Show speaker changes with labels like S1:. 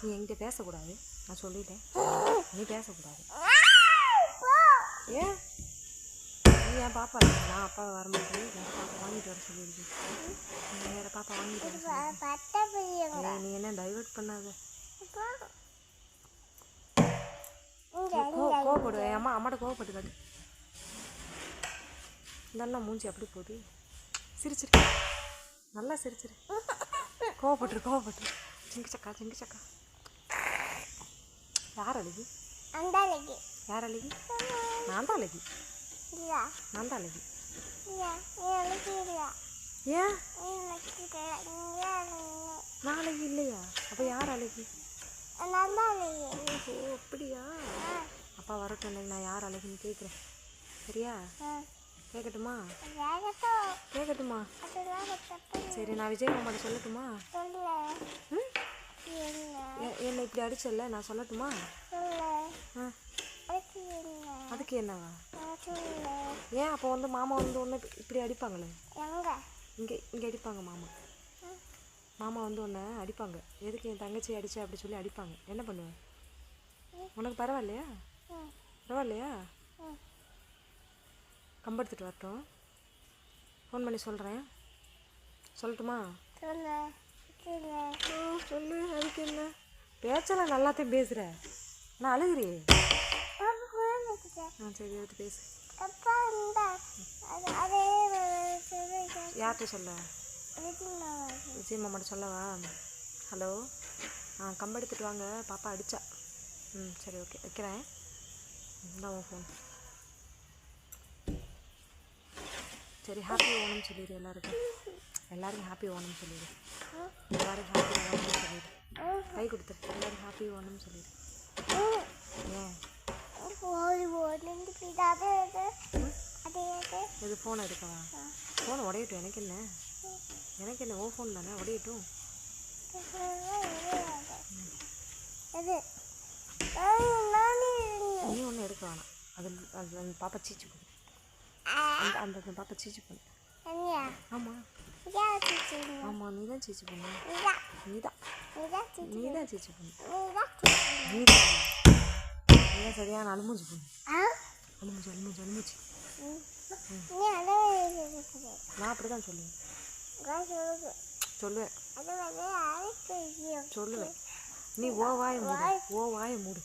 S1: நீ என்கிட்ட பேசக்கூடாது, நான் சொல்லிட்டேன். நீ பேசக்கூடாது. ஏன் நீ என் பாப்பா இல்லை, நான் அப்பா வரும்போது வேறு பாப்பா வாங்கிட்டு வர சொல்லியிருக்கேன். வேறு பாப்பா வாங்கிட்டு வர சொல்லியிருக்கேன். நீ என்ன டைவர்ட் பண்ணாத. கோவப்படு, அம்மாட்ட கோவப்பட்டு காட்டு. நல்லா மூஞ்சி அப்படி போகுது. சிரிச்சிரு, நல்லா சிரிச்சிரு. கோவப்பட்டு சிங்கு சக்கா. யார் அழகி? யார் அழகி? நான் தான் அழகி. ஏன் நான் அழகி இல்லையா? அப்போ யார் அழகி? ஓ அப்படியா? அப்பா வரட்டும், நான் யார் அழகுன்னு கேட்குறேன். சரியா? கேட்கட்டுமா? சரி, நான் விஜய் மாமாட்ட சொல்லட்டுமா? என்னை இப்படி அடிச்சல, நான் சொல்லட்டுமா? அதுக்கு என்னவா? ஏன் அப்போ மாமா ஒன்று இப்படி அடிப்பாங்களே? இங்கே அடிப்பாங்க. மாமா ஒன்று அடிப்பாங்க. எதுக்கு என் தங்கச்சி அடிச்சா அப்படி சொல்லி அடிப்பாங்க. என்ன பண்ணுவேன்? உனக்கு பரவாயில்லையா? கம்பெடுத்துட்டு வரட்டும், ஃபோன் பண்ணி சொல்கிறேன். சொல்லட்டுமா? சொல்லு. அதுக்கு என்ன? பேச்செல்லாம் நல்லாத்தையும் பேசுகிற, நான் அழுகிறே. சரி, எடுத்து பேசு. யார்கிட்ட சொல்ல? விஜய் மாமாட்ட சொல்லவா? ஹலோ, கம்பெடுத்துட்டு வாங்க, பாப்பா அடித்தா. சரி, ஓகே, வைக்கிறேன். இதான் உன் ஃபோன். சரி, ஹாப்பி ஓணம் சொல்லிடு. எல்லாரும் ஹாப்பி ஓணம் சொல்லிடு. கை கொடுத்துரு. எல்லாரும் ஹாப்பி ஓணம் சொல்லிடு. ஏன் இது ஃபோன் எடுக்கவா? ஃபோன் உடையட்டும், எனக்கு என்ன ஓ ஃபோன் தானே, உடையட்டும். நீ ஒன்றும் எடுக்க வேணாம். அது பாப்பா சீச்சு பண்ணு. அந்த பாப்பா சீச்சு பண்ணு. ஆமாம், நீ தான் சீச்சு பண்ணு. நீ தான் சீச்சு பண்ணு. நீதான் சரியான அழுமூச்சி பண்ணு. அழுமூச்சி. நான் அப்படி தான் சொல்லுவேன். நீ ஓ வாயை மூடு. ஓ வாயை மூடு.